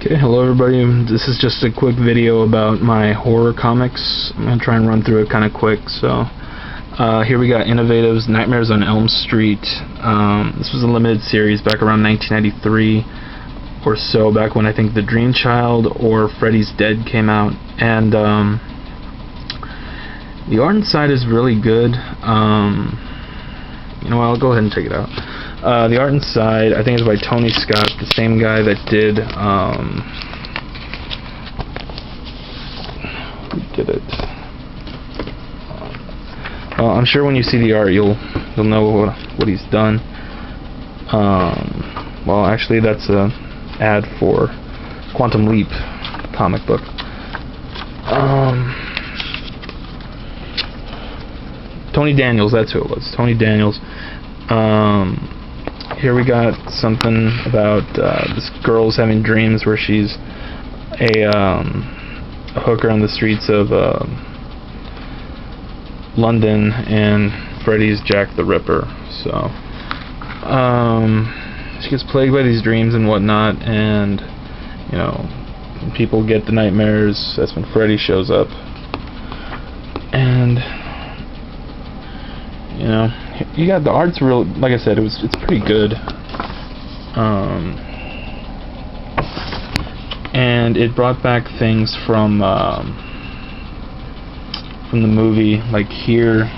Okay, hello everybody. This is just a quick video about my horror comics. I'm going to try and run through it kind of quick. So, here we got Innovative's Nightmares on Elm Street. This was a limited series back around 1993 or so, back when I think The Dream Child or Freddy's Dead came out. And the art inside is really good. You know what, I'll go ahead and check it out. The art inside, I think, is by Tony Scott, the same guy that did, who did it? Well, I'm sure when you see the art, you'll know what he's done. Well, actually, that's an ad for Quantum Leap comic book. Tony Daniels, that's who it was. Tony Daniels. Here we got something about this girl's having dreams where she's a hooker on the streets of London, and Freddy's Jack the Ripper. So she gets plagued by these dreams and whatnot, and you know, when people get the nightmares, that's when Freddy shows up. And you know, you got the art's real. Like I said, it's pretty good. And it brought back things from the movie. Like here,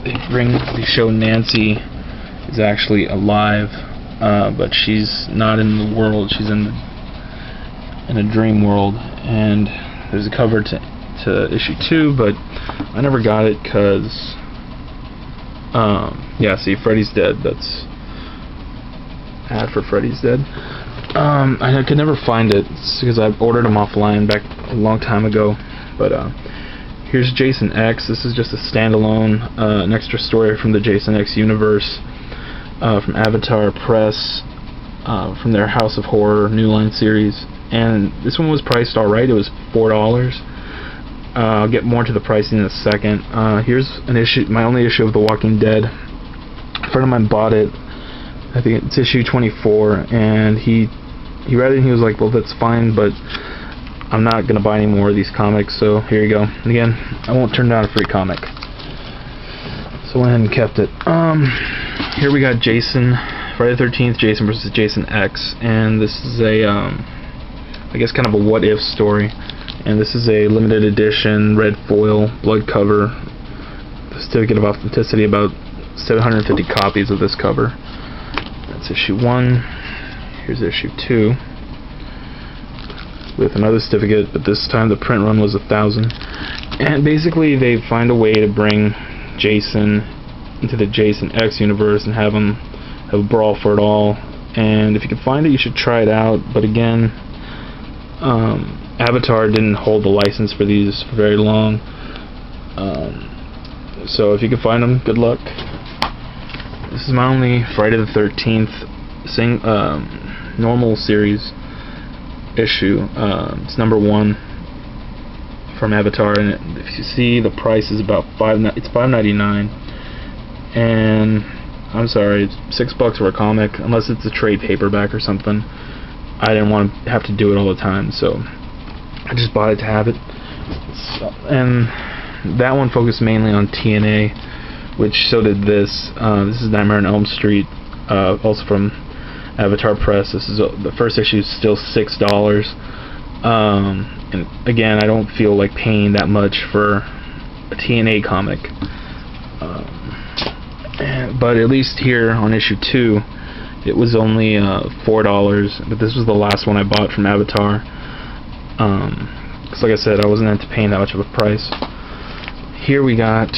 they show Nancy is actually alive, but she's not in the world. She's in a dream world. And there's a cover to issue 2, but I never got it because yeah, see, Freddy's Dead, that's ad for Freddy's Dead. I could never find it because I ordered them offline back a long time ago. But here's Jason X. This is just a standalone, an extra story from the Jason X universe, from Avatar Press, from their House of Horror New Line series. And this one was priced alright. It was $4. I'll get more to the pricing in a second. Here's an issue, my only issue of The Walking Dead. A friend of mine bought it. I think it's issue 24, and he read it and he was like, well, that's fine, but I'm not gonna buy any more of these comics. So here you go. And again, I won't turn down a free comic. So I went ahead and kept it. Here we got Jason, Friday the 13th, Jason versus Jason X, and this is a I guess kind of a what if story. And this is a limited edition red foil blood cover, certificate of authenticity, about 750 copies of this cover. That's issue 1. Here's issue 2 with another certificate, but this time the print run was 1,000. And basically they find a way to bring Jason into the Jason X universe and have him have a brawl for it all. And if you can find it, you should try it out. But again, Avatar didn't hold the license for these for very long, so if you can find them, good luck. This is my only Friday the 13th normal series issue. It's number 1 from Avatar, and if you see, the price is about it's $5.99, and I'm sorry, it's $6 for a comic, unless it's a trade paperback or something. I didn't want to have to do it all the time, so I just bought it to have it. So, and that one focused mainly on TNA, which so did this. This is Nightmare on Elm Street, also from Avatar Press. This is the first issue is still $6. And again, I don't feel like paying that much for a TNA comic. But at least here on issue 2, it was only $4. But this was the last one I bought from Avatar. Because like I said, I wasn't into paying that much of a price. Here we got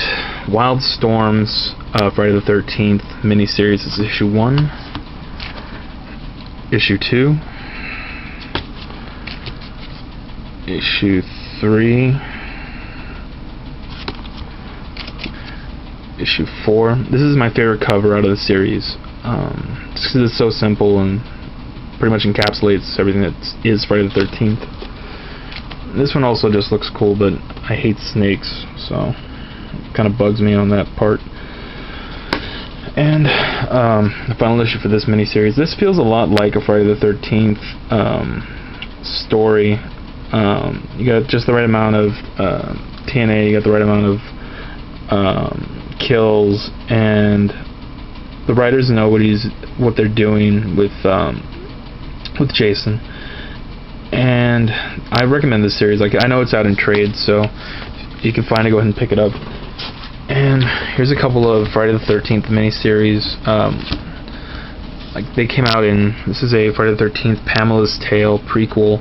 Wild Storms, Friday the 13th miniseries. This is issue 1, issue 2, issue 3, issue 4. This is my favorite cover out of the series, just because it's so simple and pretty much encapsulates everything that is Friday the 13th. This one also just looks cool, but I hate snakes, so it kind of bugs me on that part. And the final issue for this miniseries. This feels a lot like a Friday the 13th story. You got just the right amount of TNA, you got the right amount of kills, and the writers know what they're doing with Jason. And I recommend this series. Like, I know it's out in trade, so you can find it, go ahead and pick it up. And here's a couple of Friday the 13th miniseries. Like, they came out in, this is a Friday the 13th Pamela's Tale prequel.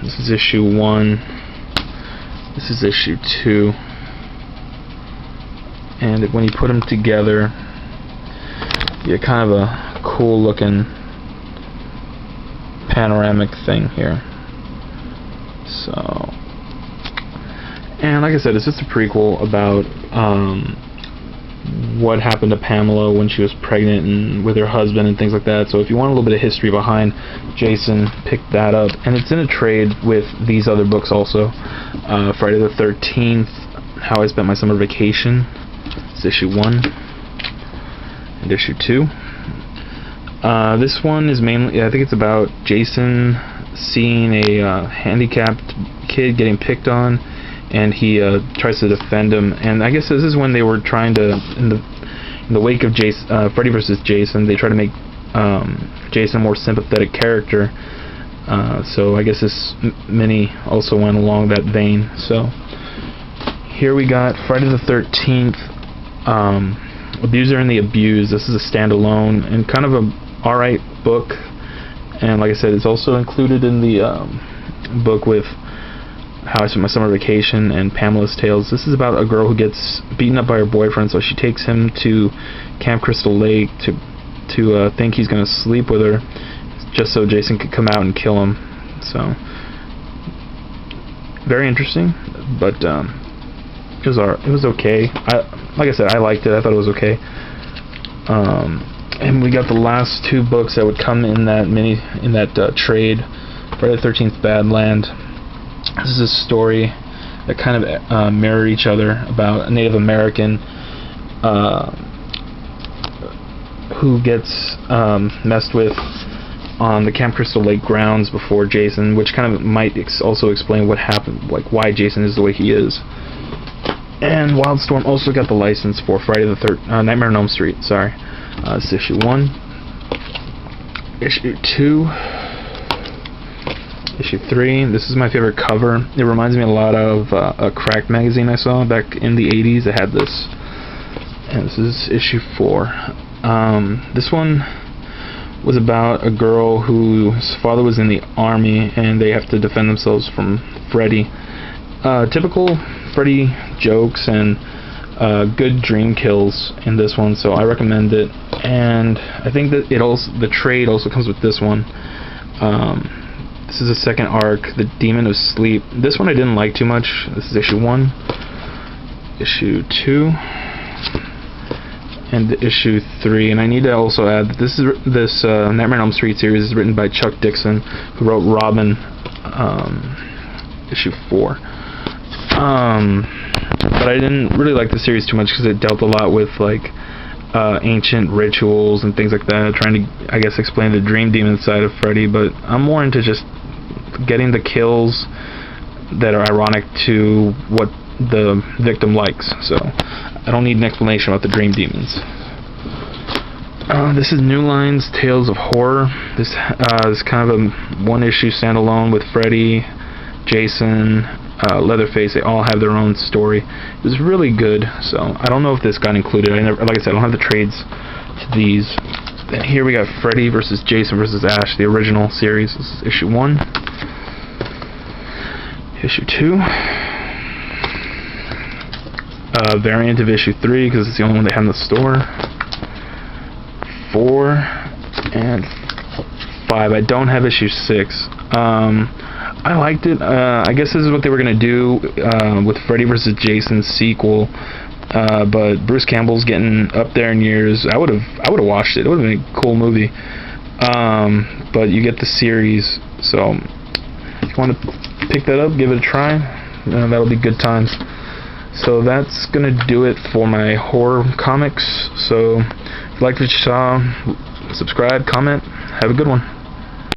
This is issue 1. This is issue 2. And when you put them together, you get kind of a cool looking panoramic thing here. So, and like I said, it's just a prequel about what happened to Pamela when she was pregnant and with her husband and things like that. So if you want a little bit of history behind Jason, pick that up. And it's in a trade with these other books also. Friday the 13th, How I Spent My Summer Vacation. It's issue 1 and issue 2. This one is mainly, I think it's about Jason seeing a handicapped kid getting picked on, and he tries to defend him. And I guess this is when they were trying to, in the wake of Freddy vs. Jason, they try to make Jason a more sympathetic character. So I guess this mini also went along that vein. So here we got Friday the 13th, Abuser and the Abused. This is a standalone and kind of a alright book, and like I said, it's also included in the book with How I Spent My Summer Vacation and Pamela's Tales. This is about a girl who gets beaten up by her boyfriend, so she takes him to Camp Crystal Lake to think he's going to sleep with her, just so Jason could come out and kill him. So, very interesting, but it was okay. Like I said, I liked it. I thought it was okay. And we got the last 2 books that would come in that trade, Friday the 13th Badland. This is a story that kind of mirror each other about a Native American who gets messed with on the Camp Crystal Lake grounds before Jason, which kind of might also explain what happened, like why Jason is the way he is. And Wildstorm also got the license for Friday the Nightmare on Elm Street. Sorry. This is issue 1, issue 2, issue 3. This is my favorite cover. It reminds me a lot of a Cracked magazine I saw back in the 80s. It had this, and this is issue 4. This one was about a girl whose father was in the army, and they have to defend themselves from Freddy. Typical Freddy jokes and good dream kills in this one, so I recommend it. And I think that the trade also comes with this one. This is the second arc, The Demon of Sleep. This one I didn't like too much. This is issue 1, issue 2, and issue 3. And I need to also add that this Nightmare on Elm Street series is written by Chuck Dixon, who wrote Robin, issue 4. But I didn't really like the series too much because it dealt a lot with like ancient rituals and things like that, trying to, I guess, explain the dream demon side of Freddy. But I'm more into just getting the kills that are ironic to what the victim likes, so I don't need an explanation about the dream demons. This is New Line's Tales of Horror. This is kind of a one-issue standalone with Freddy, Jason, Leatherface. They all have their own story. It was really good, so I don't know if this got included. Like I said, I don't have the trades to these. Then here we got Freddy vs. Jason vs. Ash, the original series. This is issue 1. Issue 2. Variant of issue 3, because it's the only one they have in the store. 4 and 5. I don't have issue 6. I liked it. I guess this is what they were going to do with Freddy vs. Jason sequel, but Bruce Campbell's getting up there in years. I would have watched it. It would have been a cool movie. But you get the series, so if you want to pick that up, give it a try. That'll be good times. So that's gonna do it for my horror comics. So if you liked what you saw, subscribe, comment. Have a good one.